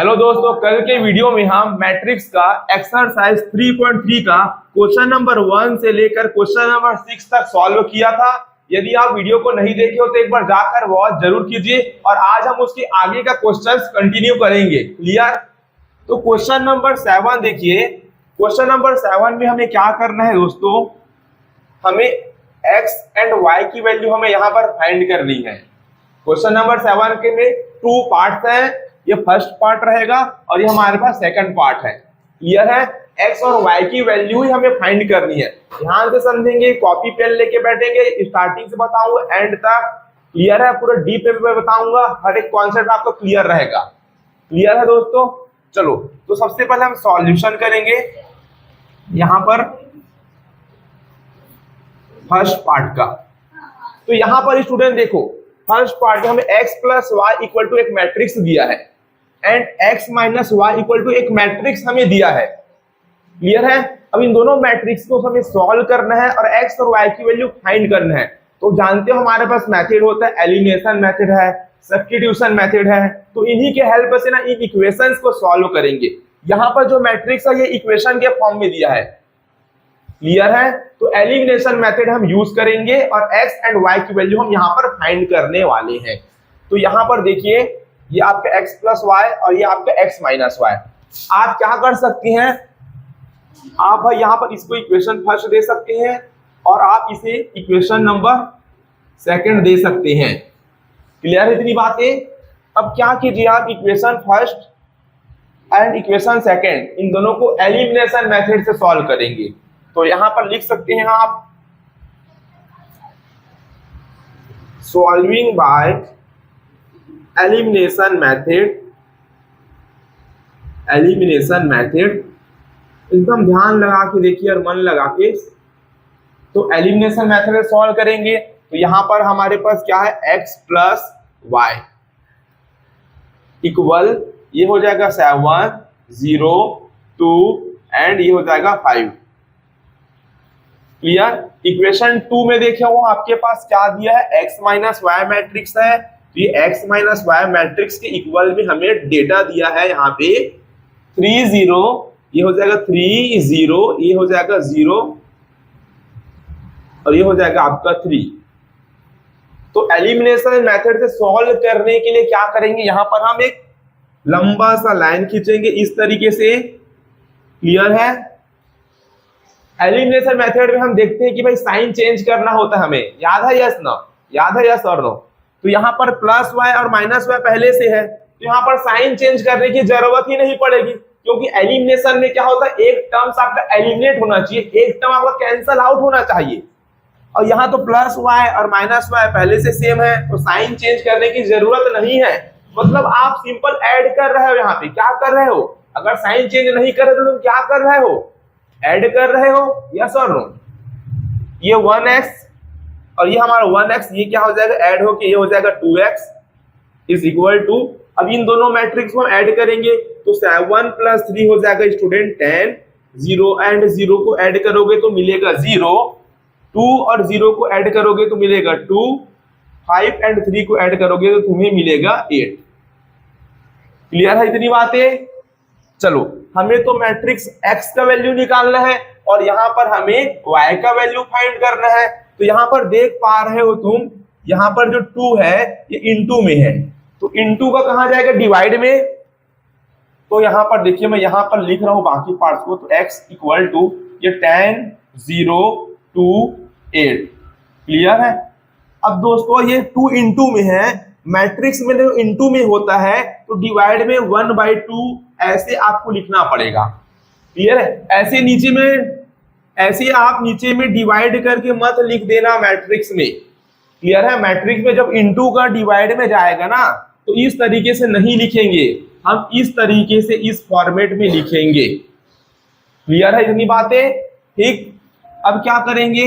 Hello दोस्तों, कल के वीडियो में हम मैट्रिक्स का एक्सरसाइज 3.3 का क्वेश्चन नंबर 1 से लेकर क्वेश्चन नंबर 6 तक सॉल्व किया था। यदि आप वीडियो को नहीं देखे हो तो एक बार जाकर वॉच जरूर कीजिए और आज हम उसके आगे का क्वेश्चंस कंटिन्यू करेंगे। क्लियर? तो क्वेश्चन नंबर 7 देखिए। क्वेश्चन नंबर 7 में हमें क्या करना है दोस्तों, हमें x एंड y की वैल्यू हमें यहाँ पर फाइंड करनी है। क्वेश्चन नंबर 7 के में 2 पार्ट्स हैं, ये फर्स्ट पार्ट रहेगा और ये हमारे पास सेकंड पार्ट है। क्लियर है? x और y की वैल्यू ही हमें फाइंड करनी है। ध्यान से समझेंगे, कॉपी पेन लेके बैठेंगे, स्टार्टिंग से बताऊंगा एंड तक। क्लियर है? पूरा डीप में बताऊंगा, हर एक कॉन्सेप्ट आपको क्लियर रहेगा। क्लियर है दोस्तों? चलो, तो सबसे पहले हम सॉल्यूशन करेंगे यहां पर फर्स्ट पार्ट का। तो यहां पर स्टूडेंट देखो, फर्स्ट पार्ट में हमें x plus y equal to एक मैट्रिक्स दिया है and x minus y equal to एक मैट्रिक्स हमें दिया है। क्लियर है? अब इन दोनों मैट्रिक्स को हमें सॉल्व करना है और x और y की वैल्यू फाइंड करना है। तो जानते हो हमारे पास मेथड होता है, एलिमिनेशन मेथड है, सब्स्टिट्यूशन मेथड है। तो इन्हीं के हेल्प से ना इन इक्वेशंस को सॉल्व करेंगे। यहाँ पर जो मैट्रिक्स है ये इक्वेशन के फॉर्म में दिया है। क्लियर है? तो एलिमिनेशन मेथड हम यूज करेंगे और x एंड y की वैल्यू हम यहाँ पर फाइंड करने वाले हैं। तो यहाँ पर देखिए, ये आपका x प्लस वाई और ये आपका x माइनस वाई। आप क्या कर सकते हैं, आप यहाँ पर इसको इक्वेशन फर्स्ट दे सकते हैं और आप इसे इक्वेशन नंबर सेकंड दे सकते हैं। क्लियर है इतनी बातें? अब क्या कीजिए, आप equation first and equation second in दोनों को एलिमिनेशन मेथड से सॉल्व करेंगे। तो यहां पर लिख सकते हैं आप, solving by elimination method. Elimination method एकदम ध्यान लगा के देखिए और मन लगा के। तो एलिमिनेशन मेथड से सॉल्व करेंगे। तो यहां पर हमारे पास क्या है, x प्लस वाई इक्वल, ये हो जाएगा 7 0 2 एंड ये हो जाएगा 5। क्लियर? इक्वेशन 2 में देखे हो आपके पास क्या दिया है, x माइनस वाई मैट्रिक्स है। तो ये x माइनस वाई मैट्रिक्स के इक्वल में हमें डेटा दिया है यहाँ पे 3 0, ये हो जाएगा 3 0, ये हो जाएगा 0 और ये हो जाएगा आपका 3। तो एलिमिनेशन मेथड से सॉल्व करने के लिए क्या करेंगे, यहां पर हम एक लंबा सा लाइन खींचेंगे इस तरीके से। क्लियर है? एलिमिनेशन मेथड में हम देखते हैं कि भाई साइन चेंज करना होता है हमें, याद है? Yes no? याद है? यस और नो? तो यहाँ पर प्लस वाई और माइनस वाई पहले से है, तो यहाँ पर साइन चेंज करने की जरूरत ही नहीं पड़ेगी, क्योंकि एलिमिनेशन में क्या होता है, एक टर्म्स आपका एलिमिनेट होना चाहिए, एक टर्म आपका कैंसल आउट होना चाहिए। और यहाँ तो प्लस वाई और माइनस वाई पहले से सेम है, तो साइन चेंज करने की जरूरत नहीं है। मतलब आप सिंपल ऐड कर रहे हो, यहाँ पे क्या कर रहे हो, अगर साइन चेंज नहीं कर रहे तो तुम क्या कर रहे हो, ऐड कर रहे हो। यस और नो? ये 1x और ये हमारा 1x, ये क्या हो जाएगा, ऐड होके ये हो जाएगा 2x इज इक्वल टू, अब इन दोनों मैट्रिक्स को हम ऐड करेंगे तो 7 प्लस 3 हो जाएगा स्टूडेंट 10, 0 एंड 0 को ऐड करोगे तो मिलेगा 0, 2 और 0 को ऐड करोगे तो मिलेगा 2, 5 एंड 3 को ऐड करोगे तो तुम्हें मिलेगा 8। क्लियर है इतनी बातें? चलो, हमें तो मैट्रिक्स x का वैल्यू निकालना है और यहाँ पर हमें y का वैल्यू फाइंड करना है। तो यहाँ पर देख पा रहे हो तुम, यहाँ पर जो 2 है ये इनटू में है, तो इनटू का कहाँ जाएगा, डिवाइड में। तो यहाँ पर देखिए, मैं यहाँ पर लिख रहा हूँ बाकी पार्ट्स को। तो x इक्वल टू ये 10 0 2 8। क्लियर है? अब दोस्तों ये 2 इनटू में है, मैट्रिक्स में जो इनटू में होता है तो डिवाइड में 1/2 ऐसे आपको लिखना पड़ेगा। क्लियर है? ऐसे नीचे में, ऐसे आप नीचे में डिवाइड करके मत लिख देना मैट्रिक्स में। क्लियर है? मैट्रिक्स में जब इनटू का डिवाइड में जाएगा ना तो इस तरीके से नहीं लिखेंगे, हम इस तरीके से इस फॉर्मेट में लिखेंगे। क्लियर है इतनी बातें? ठीक। अब क्या करेंगे,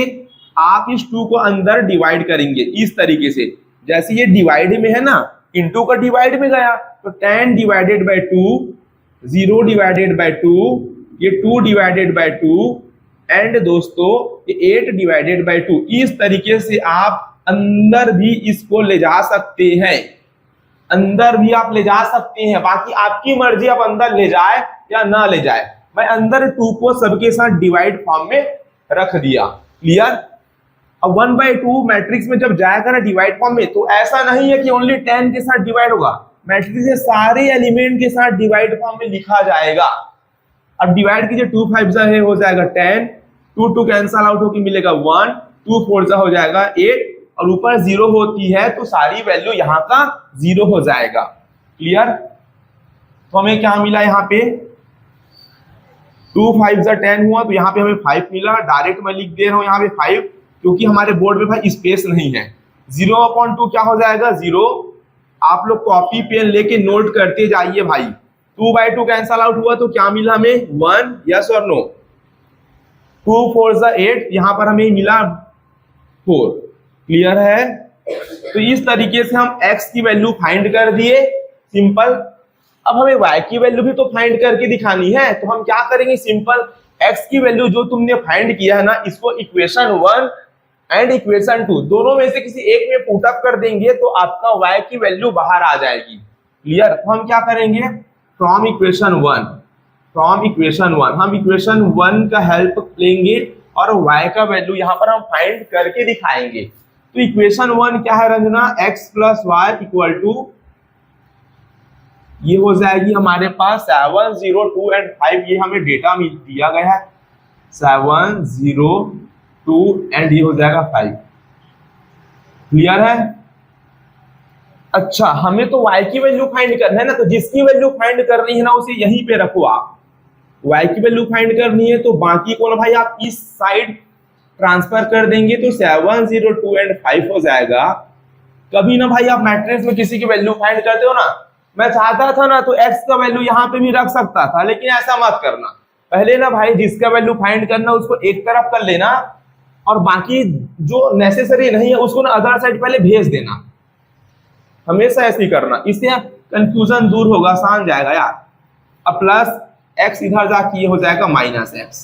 आप इस 2 को अंदर डिवाइड करेंगे इस तरीके से, जैसे ये डिवाइड में है ना, इनटू का डिवाइड में गया तो 10 डिवाइडेड बाय 2, 0 डिवाइडेड बाय 2, ये 2 डिवाइडेड बाय 2 एंड दोस्तों ये 8 डिवाइडेड बाय 2। इस तरीके से आप अंदर भी इसको ले जा सकते हैं। अंदर भी आप ले जा सकते हैं, बाकी आपकी मर्जी आप अंदर ले जाए या ना ले जाए। मैं अंदर 2 को सबके साथ डिवाइड फॉर्म में रख दिया। क्लियर? अब 1/2 मैट्रिक्स में जब जाएगा ना डिवाइड फॉर्म में, तो ऐसा नहीं है कि ओनली 10 के साथ डिवाइड होगा, मैट्रिक्स के सारे एलिमेंट के साथ डिवाइड फॉर्म में लिखा जाएगा। अब डिवाइड कीजिए, 2 5 जा है हो जाएगा 10, 2 2 कैंसल आउट होकर मिलेगा 1, 2 4 जा हो जाएगा 8, और ऊपर 0 होती है तो सारी वैल्यू यहाँ का 0 हो जाएगा। क्लियर? तो हमें क्या मिला यहाँ पे, 2 5 जा 10 हुआ, तो यहाँ पे हमें 5 मिला। डायरेक्ट मैं लिख दे रहा हूँ यहाँ पे 5, क्योंकि हमारे बोर्ड में भाई स्पेस नहीं है। 0/2 क्या हो जाएगा 0। आप लोग कॉपी पेन लेके नोट करते जाइए भाई। 2/2 कैंसल आउट हुआ तो क्या मिला हमें 1, यस और नो। 2 4 जा 8, यहाँ पर हमें मिला 4। क्लियर है? तो इस तरीके से हम x की वैल्यू फाइंड कर दिए, सिंपल। अब हमें y की वैल्यू भी तो फाइंड करके दिखानी है, तो हम क्या करेंगे, सिंपल x की वैल्यू जो तुमने फाइंड किया है ना, इसको इक्वेशन 1 एंड इक्वेशन 2 दोनों में से किसी एक में पुट अप कर देंगे तो आपका y की वैल्यू बाहर आ जाएगी। क्लियर? तो हम क्या करेंगे, फ्रॉम इक्वेशन 1 हम इक्वेशन 1 का हेल्प लेंगे और y का वैल्यू यहाँ पर हम फाइंड करके दिखाएंगे। तो इक्वेशन 1 क्या है Ranjana, x plus y equal to, ये हो जाएगी हमारे पास 7 0 2 एंड 5, ये हमें डेटा दिया गया है 7 0 2 एंड ये हो जाएगा 5। क्लियर है? अच्छा, हमें तो y की वैल्यू फाइंड करना है ना, तो जिसकी वैल्यू फाइंड करनी है ना उसे यहीं पे रखो। आप y की वैल्यू फाइंड करनी है तो बाकी को ना भाई आप इस साइड ट्रांसफर कर देंगे, तो 7 0 2 एंड 5 हो जाएगा। कभी ना भाई आप मैट्रिक्स में किसी की वैल्यू फाइंड करते हो ना, मैं चाहता था ना तो x का वैल्यू यहाँ पे भी रख सकता था, लेकिन ऐसा मत करना। पहले ना भाई जिसका वैल्यू फाइंड करना उसको एक तरफ कर लेना, और बाकी जो नेसेसरी नहीं है उसको ना अदर साइड पहले भेज देना। हमेशा ऐसे ही करना, इससे कंफ्यूजन दूर होगा, आसान जाएगा यार। अब प्लस x इधर जाके ये हो जाएगा माइनस x।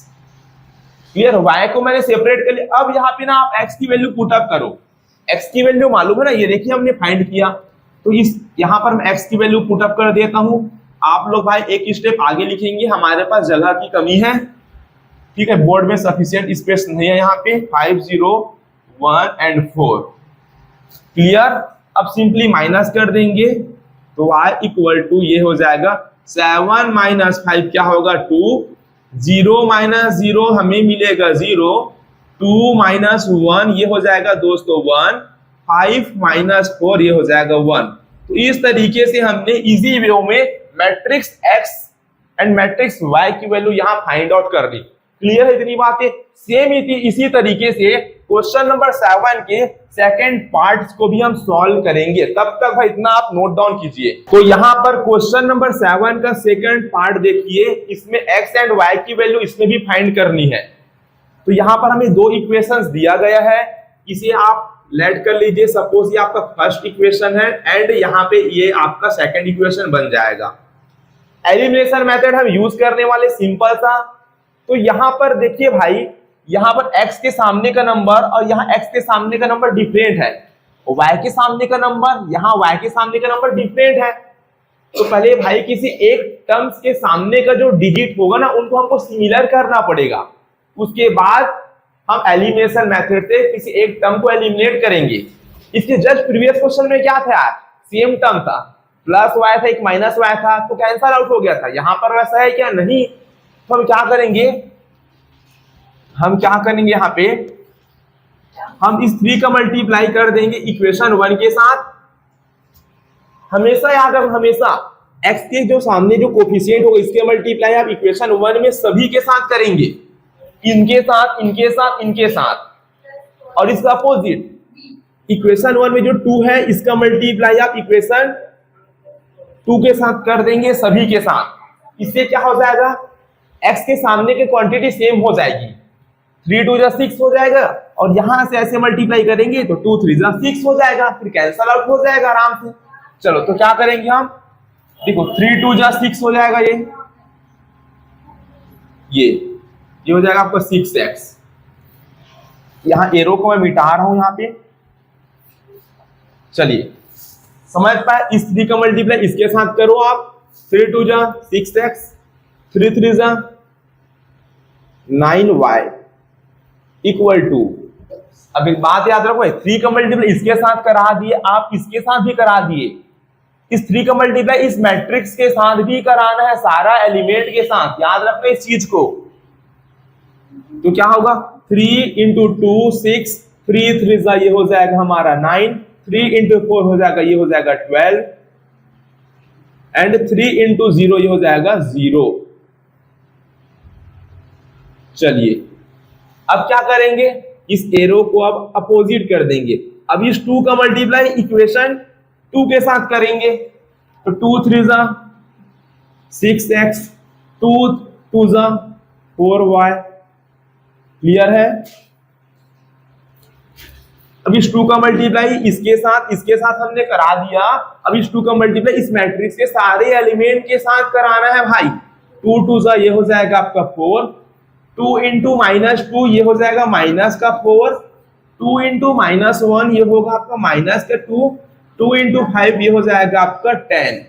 क्लियर? y को मैंने सेपरेट कर लिया। अब यहाँ पे ना आप x की वैल्यू पुट अप करो। x की वैल्यू मालूम है ना, ये देखिए हमने फाइंड किया, तो इस यहाँ पर मैं x की वैल्यू पुट अप कर देता हूँ। आप लोग भाई एक स्टेप आगे लिखेंगे, हमारे पास जगह की कमी है। ठीक है, बोर्ड में सफिशिएंट स्पेस नहीं है यहाँ पे। 5 0 1 एंड 4। क्लियर? अब सिंपली माइनस कर देंगे तो y इक्वल टू ये हो जाएगा 7 माइनस 5 क्या होगा 2, 0 माइनस 0 हमें मिलेगा 0, 2 माइनस 1 ये हो जाएगा दोस्तों 1, 5 माइनस 4 ये हो जाएगा 1। तो इस तरीके से हमने इजी वे में matrix x and matrix y की वैल्यू यहाँ फाइंड आउट कर दी। क्लियर है इतनी बातें? सेम इसी तरीके से क्वेश्चन नंबर 7 के सेकंड पार्ट को भी हम सॉल्व करेंगे। तब तक भाई इतना आप नोट डाउन कीजिए। तो यहाँ पर क्वेश्चन नंबर 7 का सेकंड पार्ट देखिए, इसमें x एंड y की वैल्यू इसमें भी फाइंड करनी है। तो यहाँ पर हमें 2 इक्वेशंस दिया गया है, इसे आप लेट कर लीजिए। सपोज ये आपका फर्स्ट इक्वेशन है एंड यहाँ पे ये आपका सेकंड इक्वेशन बन जाएगा। एलिमिनेशन मेथड हम यूज करने वाले सिंपल सा। तो यहाँ पर देखिए भाई, यहाँ पर x के सामने का नंबर और यहाँ x के सामने का नंबर डिफरेंट है, y के सामने का नंबर यहाँ y के सामने का नंबर डिफरेंट है। तो पहले भाई किसी एक टर्म्स के सामने का जो डिजिट होगा ना उनको हमको सिमिलर करना पड़ेगा। उसके बाद हम एलिमिनेशन मेथड से किसी एक टर्म को एलिमिनेट करेंगे। इसके जस्ट प्रीवियस क्वेश्चन में क्या था यार, सेम टर्म था, प्लस y था एक माइनस y था, तो कैंसल आउट हो गया था। यहाँ पर वैसा है क्या, नहीं। तो हम क्या करेंगे यहाँ पे हम इस 3 का मल्टीप्लाई कर देंगे इक्वेशन 1 के साथ। हमेशा याद रखो, हमेशा x के जो सामने जो कोफिशिएंट होगा इसके मल्टीप्लाई आप इक्वेशन 1 में सभी के साथ करेंगे, इनके साथ, इनके साथ, इनके साथ। और इसका अपोजिट इक्वेशन 1 में जो 2 है इसका मल्टीप्लाई आप इक्वेशन 2 के साथ कर देंगे, सभी के साथ। इससे क्या हो जाएगा, x के सामने की क्वांटिटी सेम हो जाएगी। 3 2 6 हो जाएगा, और यहां से ऐसे मल्टीप्लाई करेंगे तो 2 3 6 हो जाएगा, फिर कैंसल आउट हो जाएगा आराम से। चलो तो क्या करेंगे हम, देखो 3 2 6 हो जाएगा, ये हो जाएगा आपका 6x। यहां एरो को मैं मिटा रहा हूं यहाँ पे। चलिए समझ पाए? इस 3 का मल्टीप्लाई इसके साथ करो आप, 3 2 जा 6x, 3 3 जा 9y इक्वल टू, अब एक बात याद रखो, 3 का मल्टीप्लाई इसके साथ करा दिए, आप इसके साथ भी करा दिए, इस 3 का मल्टीप्लाई इस मैट्रिक्स के साथ भी कराना है, सारा एलिमेंट के साथ, याद रखना इस चीज को। तो क्या होगा, 3 इंटू 2 6, 3 3 ये हो जाएगा हमारा 9, 3 इंटू 4 हो जाएगा, ये हो जाएगा 12, एंड 3 इंटू 0 ये हो जाएगा 0। चलिए अब क्या करेंगे, इस एरो को अब अपोजिट कर देंगे। अब इस 2 का मल्टीप्लाई इक्वेशन 2 के साथ करेंगे, तो 2 3 जा 6x, 2 2 जा 4y, क्लियर है? अब इस 2 का मल्टीप्लाई इसके साथ हमने करा दिया, अब इस 2 का मल्टीप्लाई इस मैट्रिक्स के सारे एलिमेंट के साथ कराना है भाई। 2 2 जा ये हो जाएगा आपका 4, 2 इंटू -2 ये हो जाएगा माइनस का 4, 2 इंटू -1 ये होगा आपका माइनस का 2, 2 इंटू 5 ये हो जाएगा आपका 10।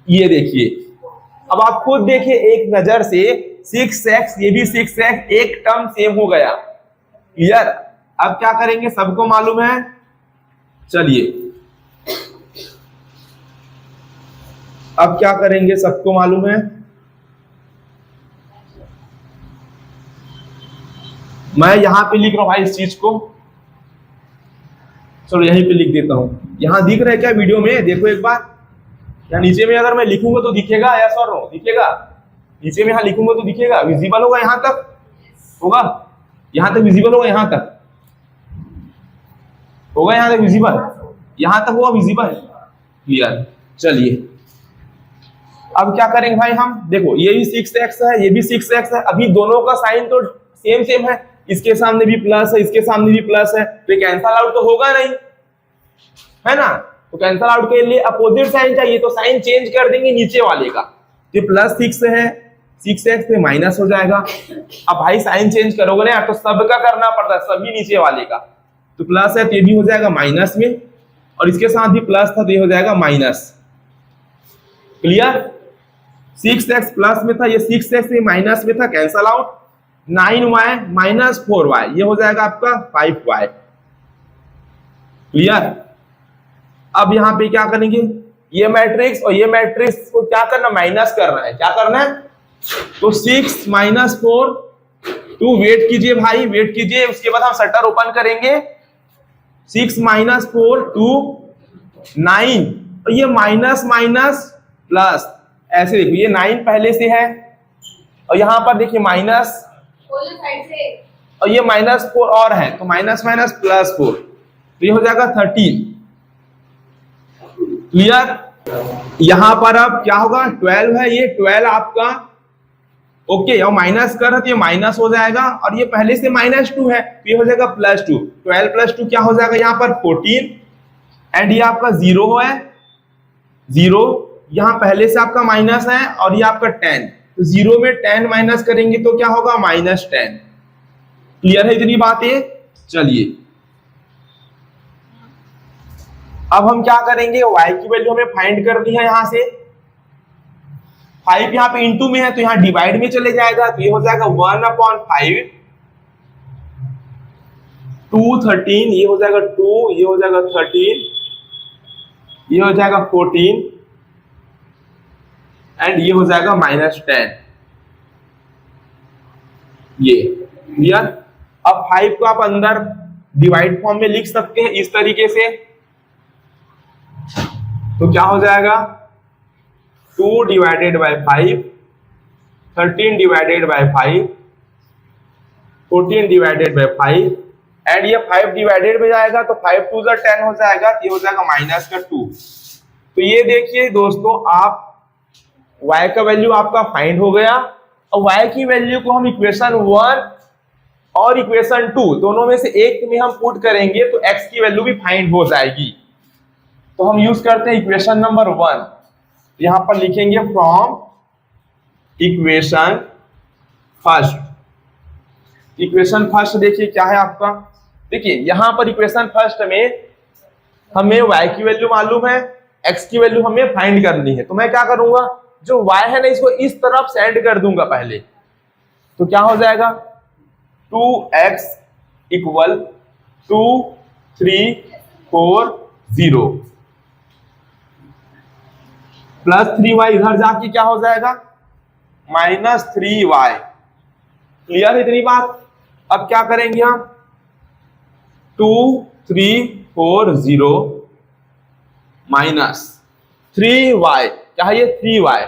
ये देखिए, अब आप खुद देखिए एक नजर से, 6x ये भी 6x, एक टर्म सेम हो गया, क्लियर? अब क्या करेंगे, सबको मालूम है, चलिए अब क्या करेंगे, सबको मालूम है, मैं यहां पे लिख रहा हूं भाई इस चीज को, चलो यहीं पे लिख देता हूं। यहां दिख रहा है क्या वीडियो में? देखो एक बार, या नीचे में अगर मैं लिखूंगा तो दिखेगा, या सर दिखेगा? नीचे में यहां लिखूंगा तो दिखेगा, विजिबल होगा, यहां तक होगा, यहां तक विजिबल होगा, यहां तक होगा, यहां तक विजिबल, यहां तक हुआ विजिबल, क्लियर? चलिए अब क्या करेंगे भाई हम, देखो ये भी 6x है, ये भी 6x है, अभी दोनों का साइन तो सेम सेम है, इसके सामने भी प्लस है, इसके सामने भी प्लस है, तो कैंसल आउट तो होगा नहीं, है ना? तो कैंसल आउट के लिए अपोजिट साइन चाहिए, तो साइन चेंज कर देंगे नीचे वाले का, जो प्लस 6 है 6x पे माइनस हो जाएगा। अब भाई साइन चेंज करोगे ना तो सबका करना पड़ता है, सभी नीचे वाले का, तो प्लस है तो ये भी हो जाएगा माइनस में, और इसके साथ भी प्लस था तो ये हो जाएगा माइनस, क्लियर? 6x प्लस में था, ये 6x माइनस में था, cancel out, 9y minus 4y ये हो जाएगा आपका 5y, क्लियर? अब यहां पे क्या करेंगे, ये मैट्रिक्स और ये मैट्रिक्स को क्या करना, माइनस करना है, क्या करना है, तो 6 माइनस 4, 2 वेट कीजिए भाई, वेट कीजिए, उसके बाद हम शटर ओपन करेंगे, 6 माइनस 4 2 9, और ये माइनस माइनस प्लस, ऐसे देखिए ये 9 पहले से है, और यहां पर देखिए माइनस, और ये -4 और है, तो माइनस माइनस प्लस 4, तो ये हो जाएगा 13, क्लियर? यहां पर अब क्या होगा, 12 है, ये 12 आपका ओके, और माइनस कर तो ये माइनस हो जाएगा, और ये पहले से -2 है तो ये हो जाएगा +2, 12 + 2 क्या हो जाएगा यहाँ पर 14, एंड ये आपका 0 है, 0 यहाँ पहले से आपका माइनस है, और ये आपका 10, तो 0 में 10 माइनस करेंगे तो क्या होगा, -10, क्लियर है इतनी बातें? चलिए अब हम क्या करेंगे, y की वैल्यू हमें फाइंड करनी है, यहां से 5 यहाँ पे इंटू में है तो यहाँ डिवाइड में चले जाएगा, तो ये हो जाएगा 1/5, 2 13, ये हो जाएगा 2, ये हो जाएगा 13, ये हो जाएगा 14, एंड ये हो जाएगा -10, ये क्लियर? अब 5 को आप अंदर डिवाइड फॉर्म में लिख सकते हैं इस तरीके से, तो क्या हो जाएगा 2 divided by 5, 13 divided by 5, 14 divided by 5, and ये 5 डिवाइडेड में जाएगा तो 5 2 जा 10 हो जाएगा, ये हो जाएगा -2। तो ये देखिए दोस्तों, आप y का वैल्यू आपका फाइंड हो गया, और y की वैल्यू को हम इक्वेशन 1 और इक्वेशन 2 दोनों में से एक में हम पुट करेंगे तो x की वैल्यू भी फाइंड हो जाएगी। तो हम यूज करते हैं इक्वेशन नंबर 1, यहां पर लिखेंगे from equation first. Equation first देखिए क्या है आपका, देखिए यहां पर इक्वेशन फर्स्ट में हमें y की वैल्यू मालूम है, x की वैल्यू हमें फाइंड करनी है। तो मैं क्या करूंगा, जो y है ना इसको इस तरफ सेंड कर दूंगा पहले। तो क्या हो जाएगा 2x इक्वल 2 3 4 0 प्लस 3y इधर जाके क्या हो जाएगा -3y। क्लियर है इतनी बात। अब क्या करेंगे हम 2 3 4 0 माइनस 3y, क्या है ये 3y,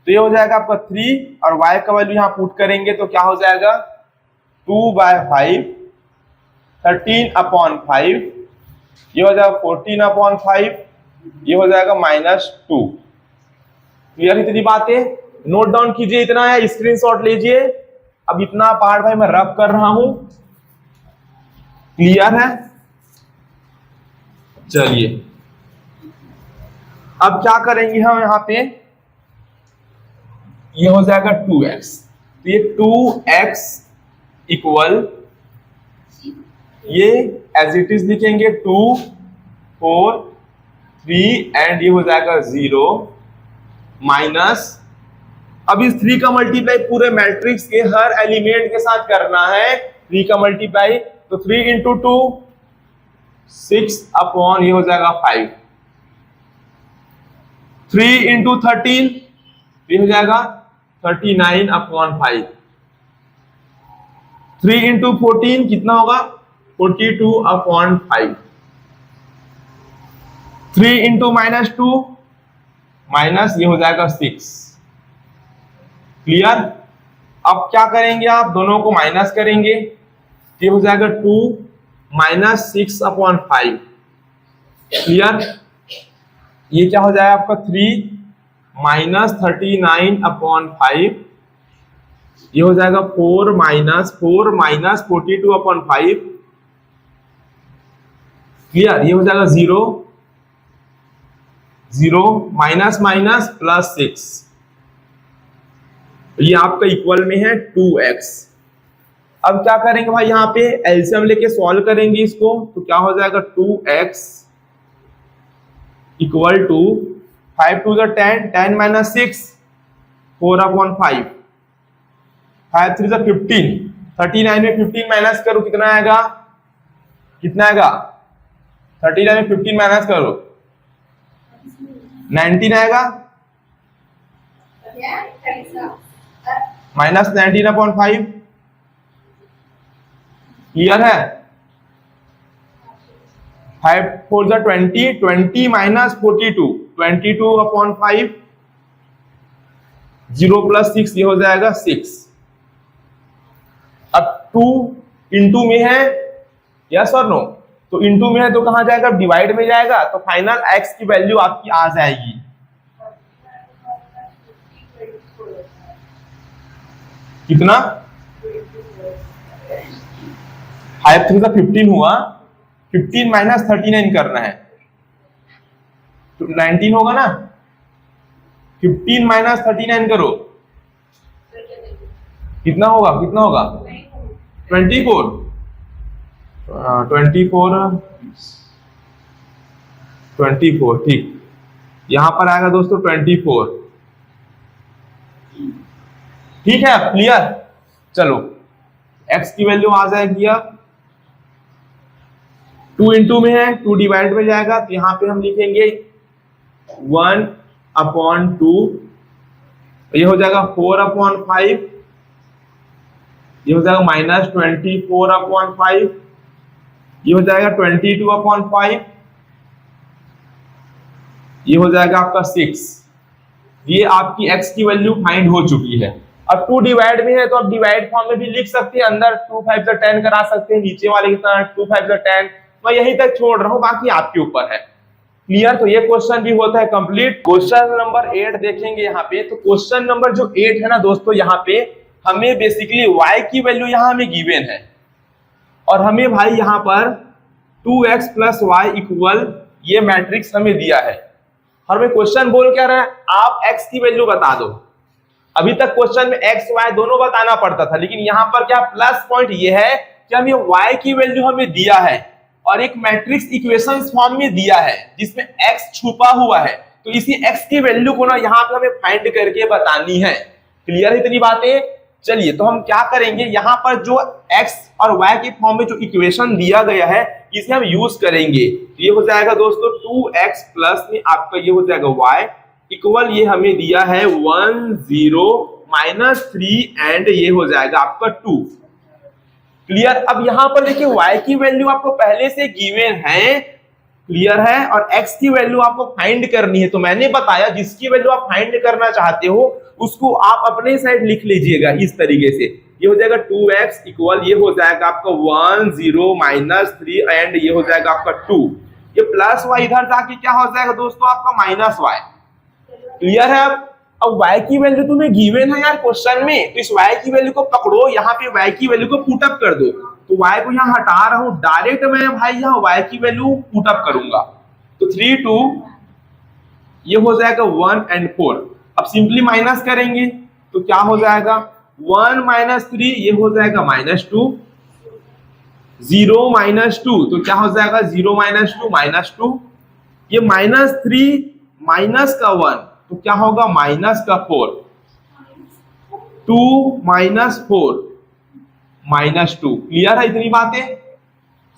तो ये हो जाएगा आपका 3 और y का वैल्यू यहां पुट करेंगे तो क्या हो जाएगा 2/5 13/5, ये हो जाएगा 14/5, ये हो जाएगा -2। क्लियर इतनी बात है। नोट डाउन कीजिए, इतना है, स्क्रीनशॉट लीजिए। अब इतना पार्ट भाई मैं रब कर रहा हूं। क्लियर है। चलिए अब क्या करेंगे हम यहां पे, ये हो जाएगा 2x, तो ये 2x इक्वल, ये एज इट इज लिखेंगे 2 4 3 एंड ये हो जाएगा 0 माइनस, अब इस 3 का मल्टीप्लाई पूरे मैट्रिक्स के हर एलिमेंट के साथ करना है। 3 का मल्टीप्लाई तो 3 इंटू 2 6 अपॉन ये हो जाएगा 5, 3 इंटू 13 ये हो जाएगा 39/5, 3 इंटू 14 कितना होगा 42/5, 3 इंटू -2 माइनस ये हो जाएगा 6। क्लियर। अब क्या करेंगे आप दोनों को माइनस करेंगे, ये हो जाएगा 2 माइनस 6/5। क्लियर। ये क्या हो जाएगा आपका 3 माइनस 39/5, ये हो जाएगा 4 माइनस 42/5। क्लियर। ये हो जाएगा 0 0 माइनस माइनस प्लस 6, ये आपका इक्वल में है 2x। अब क्या करेंगे भाई, यहाँ पे एलसीएम लेके सॉल्व करेंगे इसको, तो क्या हो जाएगा 2x equal to 5 to 10, 10 minus 6 4/5, 5 3 15, 39 में 15 माइनस करो कितना आएगा, कितना आएगा 39 में 15 माइनस करो 19 आएगा, माइनस 19/5। क्लियर है। 5 4 20, 20 माइनस 42, 22/5, 0 प्लस 6 ये हो जाएगा 6। अब 2 इंटू में है, यस और नो, तो इंटू में है तो कहां जाएगा, डिवाइड में जाएगा, तो फाइनल x की वैल्यू आपकी आ जाएगी कितना 5 3 15 हुआ, 15 माइनस 39 करना है तो 19 होगा ना, 15 माइनस 39 करो कितना होगा, कितना होगा 24, 24 ठीक, यहां पर आएगा दोस्तों 24। ठीक है। क्लियर। चलो x की वैल्यू आ जाएगी, अब 2 इंटू में है 2 डिवाइड में जाएगा, तो यहां पे हम लिखेंगे 1/2, ये हो जाएगा 4/5, ये हो जाएगा -24/5, ये हो जाएगा 22/5, ये हो जाएगा आपका 6। ये आपकी x की वैल्यू फाइंड हो चुकी है। अब 2 डिवाइड में है तो अब डिवाइड फॉर्म में भी लिख सकते हैं, अंदर 2 5 10 करा सकते हैं, नीचे वाले कितना 2 5 10, मैं यहीं तक छोड़ रहा हूं, बाकी आपके ऊपर है। क्लियर। तो ये क्वेश्चन भी होता है कंप्लीट। क्वेश्चन नंबर 8 देखेंगे यहाँ पे, तो क्वेश्चन नंबर जो 8 है ना दोस्तों, यहाँ पे हमें बेसिकली y की वैल्यू यहाँ हमें गिवन है और हमें भाई यहाँ पर 2x प्लस y इक्वल ये मैट्रिक्स हमें दिया है। हमें क्वेश्चन बोल क्या रहा है, आप x की वैल्यू बता दो। अभी तक क्वेश्चन में x y दोनों बताना पड़ता था, लेकिन यहाँ पर क्या प्लस पॉइंट ये है कि हमें y की वैल्यू हमें दिया है, और एक मैट्रिक्स इक्वेशंस फॉर्म में दिया है जिसमें x छुपा हुआ है, तो इसी x की वैल्यू को ना यहाँ पे हमें फाइंड करके बतानी है। क्लियर है इतनी बातें? चलिए तो हम क्या करेंगे, यहाँ पर जो x और y के फॉर्म में जो इक्वेशन दिया गया है इसे हम यूज करेंगे। ये हो जाएगा दोस्तों 2x प्लस में आपका ये हो जाएगा y इक्वल ये हमें दिया है 1 0 -3 एंड ये हो जाएगा आपका 2। क्लियर? अब यहाँ पर देखिए y की वैल्यू आपको पहले से गिवन है, क्लियर है, और x की वैल्यू आपको फाइंड करनी है। तो मैंने बताया जिसकी वैल्यू आप फाइंड करना चाहते हो उसको आप अपने साइड लिख लीजिएगा इस तरीके से। ये हो जाएगा 2x इक्वल ये हो जाएगा आपका 1 0 -3 एंड ये हो जाएगा आपका 2। ये प्लस y इधर जाके क्या हो जाएगा दोस्तों आपका माइनस y। क्लियर है? अब y की वैल्यू तुम्हें गिवन है यार क्वेश्चन में, तो इस y की वैल्यू को पकड़ो, यहाँ पे y की वैल्यू को पुट अप कर दो। तो y को यहाँ हटा रहा हूं, डायरेक्ट मैं भाई यहाँ y की वैल्यू पुट अप करूंगा। तो 3 2 ये हो जाएगा 1 एंड 4। अब सिंपली माइनस करेंगे तो क्या हो जाएगा 1 -3 ये हो जाएगा -2, 0 -2 तो क्या हो जाएगा 0 -2 -2, ये -3 माइनस का 1 तो क्या होगा माइनस का 4, 2 -4 -2। क्लियर है इतनी बातें?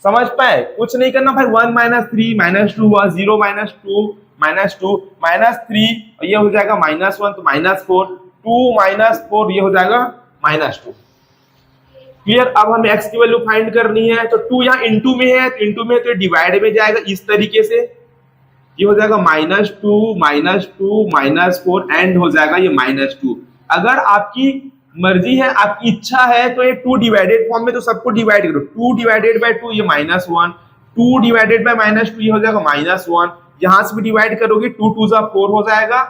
समझ पाए? कुछ नहीं करना भाई, 1 -3 -2 हुआ, 0 -2 -2 -3 ये हो जाएगा -1 तो -4, 2 -4 ये हो जाएगा -2। क्लियर? अब हमें x की वैल्यू फाइंड करनी है, तो 2 यहाँ इंटू में है, तो इंटू में तो डिवाइड में जाएगा इस तरीके से, ये हो जाएगा -2 -4 एंड हो जाएगा ये -2। अगर आपकी मर्जी है, आपकी इच्छा है तो ये 2 डिवाइडेड फॉर्म में तो सबको डिवाइड करो, 2 डिवाइडेड बाय 2 ये -1, 2 डिवाइडेड बाय -2 ये हो जाएगा -1, यहां से भी डिवाइड करोगे 2 2 जा 4 हो जाएगा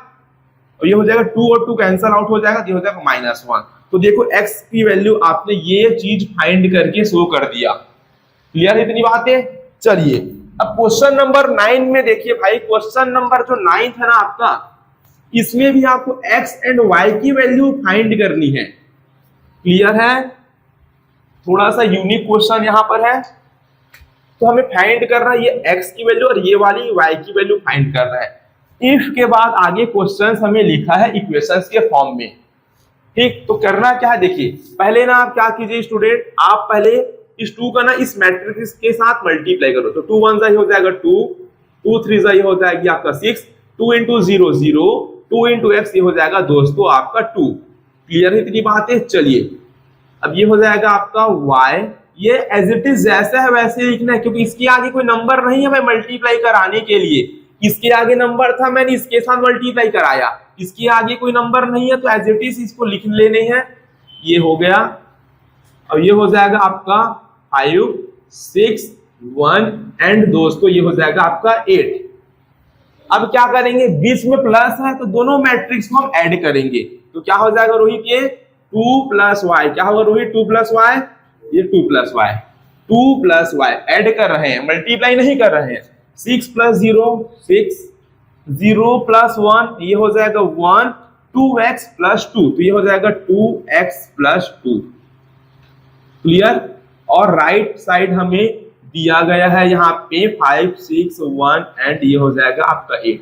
और ये हो जाएगा 2 और 2 कैंसिल आउट हो जाएगा, ये हो जाएगा -1। तो देखो x की वैल्यू आपने ये चीज फाइंड करके शो कर दिया। क्लियर है इतनी बातें? चलिए अब क्वेश्चन नंबर 9 में देखिए भाई, क्वेश्चन नंबर जो 9 है ना आपका, इसमें भी आपको x एंड y की वैल्यू फाइंड करनी है। क्लियर है? थोड़ा सा यूनिक क्वेश्चन यहां पर है, तो हमें फाइंड करना है ये x की वैल्यू और ये वाली y की वैल्यू फाइंड करना है। इफ के बाद आगे क्वेश्चंस हमें लिखा है इक्वेशंस के फॉर्म में। ठीक, तो करना क्या है देखिए, पहले ना आप क्या कीजिए स्टूडेंट, आप पहले इस 2 का ना इस मैट्रिक्स के साथ मल्टीप्लाई करो। तो 2 1 हो जाएगा 2, 2 3 हो जाएगी आपका 6, 2 into 0 0, 2 into x ये हो जाएगा दोस्तों आपका 2। क्लियर है इतनी बातें? चलिए अब ये हो जाएगा आपका y, ये एज इट इज जैसा है वैसे ही लिखना है, क्योंकि इसके आगे कोई नंबर नहीं है भाई मल्टीप्लाई कराने के लिए। इसके आगे नंबर था, मैंने इसके साथ मल्टीप्लाई कराया, इसके आगे कोई नंबर नहीं है तो एज इट इज इसको लिख लेने हैं। ये हो गया, और ये हो जाएगा आपका 5 6 1 एंड दोस्तों ये हो जाएगा आपका 8। अब क्या करेंगे, बीच में प्लस है तो दोनों मैट्रिक्स को हम ऐड करेंगे। तो क्या हो जाएगा रोहित, ये 2 + y, क्या होगा रोहित 2 + y, ये 2 + y, 2 + y ऐड कर रहे हैं, मल्टीप्लाई नहीं कर रहे हैं। 6 + 0 6, 0 + 1 ये हो जाएगा 1, 2x + 2 तो ये हो जाएगा 2x + 2। क्लियर? और राइट साइड हमें दिया गया है यहाँ पे 5 6 1 एंड ये हो जाएगा आपका 8।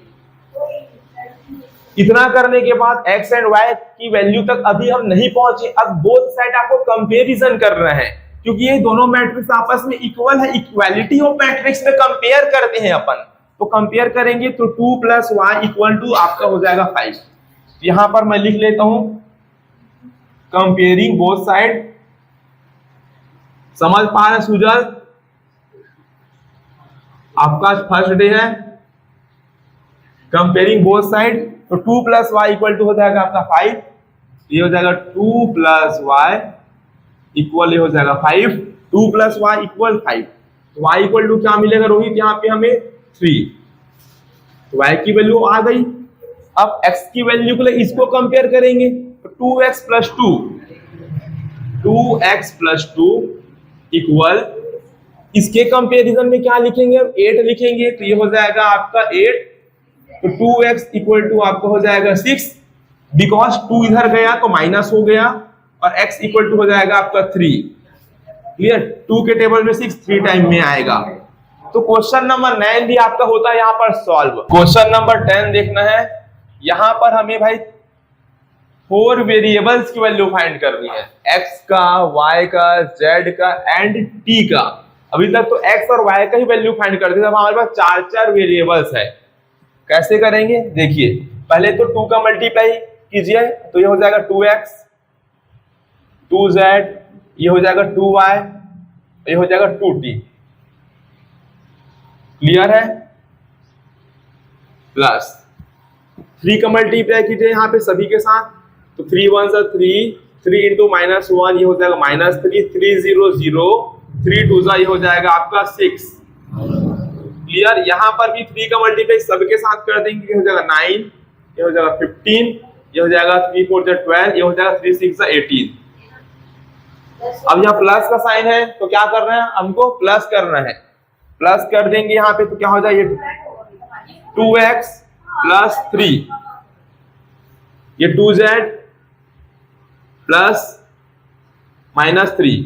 इतना करने के बाद x एंड y की वैल्यू तक अभी हम नहीं पहुंचे। अब बोथ साइड आपको कंपैरिजन कर रहे हैं, क्योंकि ये दोनों मैट्रिक्स आपस में इक्वल है, इक्वालिटी ऑफ मैट्रिक्स में कंपेयर करते हैं अपन। तो कंपेयर करेंगे तो 2 + y = आपका हो जाएगा 5। यहां पर मैं लिख लेता हूं कंपेयरिंग बोथ साइड। समझ पा रहे सुजल? आपका फर्स्ट डे है, कंपेयरिंग बोथ साइड। तो 2 + y = हो जाएगा आपका 5, ये हो जाएगा 2 + y = ये हो जाएगा 5, 2 + y = 5। तो y = क्या मिलेगा रोहित, यहाँ पे हमें 3। तो y की वैल्यू आ गई। अब x की वैल्यू के लिए इसको कंपेयर करेंगे, तो 2x + 2, 2x + 2 इक्वल, इसके कंपैरिजन में क्या लिखेंगे, 8 लिखेंगे। तो ये हो जाएगा आपका 8, तो 2x = आपको हो जाएगा 6, बिकॉज 2 इधर गया तो माइनस हो गया, और x = हो जाएगा आपका 3। क्लियर? 2 के टेबल में 6 3 टाइम में आएगा। तो क्वेश्चन नंबर 9 भी आपका होता है यहाँ पर सॉल्व। क्वेश्चन नंबर 10 देखना है, यहाँ पर हमें भाई 4 वेरिएबल्स की वैल्यू फाइंड करनी है, x का, y का, z का एंड t का। अभी तक तो x और y का ही वैल्यू फाइंड करते थे, अब हमारे पास 4 वेरिएबल्स है। कैसे करेंगे देखिए, पहले तो 2 का मल्टीप्लाई कीजिए, तो ये हो जाएगा 2x, 2z, ये हो जाएगा 2y, ये हो जाएगा 2t। क्लियर है? प्लस 3 का मल्टीप्लाई कीजिए यहाँ पे सभी के साथ, तो 3 1 सा 3, 3 इंटू -1 ये हो जाएगा -3, 3 0 0, 3 2 सा ये हो जाएगा आपका 6। क्लियर? यहाँ पर भी 3 का मल्टीप्लाई सबके साथ कर देंगे, ये हो जाएगा 9, ये हो जाएगा 15, ये हो जाएगा 3 4 जा 12, ये हो जाएगा 3 6 जा 18। अब यहाँ प्लस का साइन है तो क्या करना है, हमको प्लस करना है, प्लस कर देंगे यहाँ पे, तो क्या हो जाएगा 2x प्लस 3, ये 2z प्लस -3,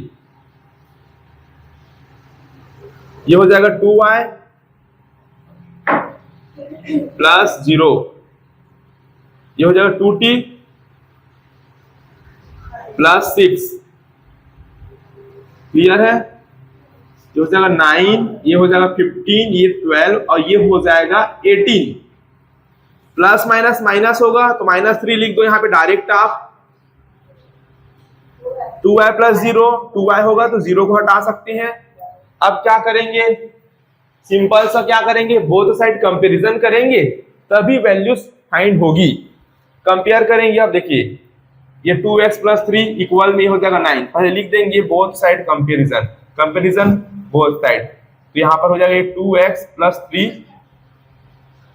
ये हो जाएगा 2y प्लस 0, ये हो जाएगा 2t प्लस 6। क्लियर है? ये हो जाएगा 9, ये हो जाएगा 15, ये 12 और ये हो जाएगा 18। प्लस माइनस माइनस होगा तो -3 लिख दो यहाँ पे डायरेक्ट आप। 2y प्लस 0, 2y होगा तो 0 को हटा सकते हैं। अब क्या करेंगे, सिंपल सा क्या करेंगे, बोथ साइड कंपैरिजन करेंगे तभी वैल्यूज फाइंड होगी। कंपेयर करेंगे, अब देखिए ये 2x प्लस 3 इक्वल में हो जाएगा 9, पहले लिख देंगे both side comparison, comparison both side, तो यहाँ पर हो जाएगा 2x प्लस 3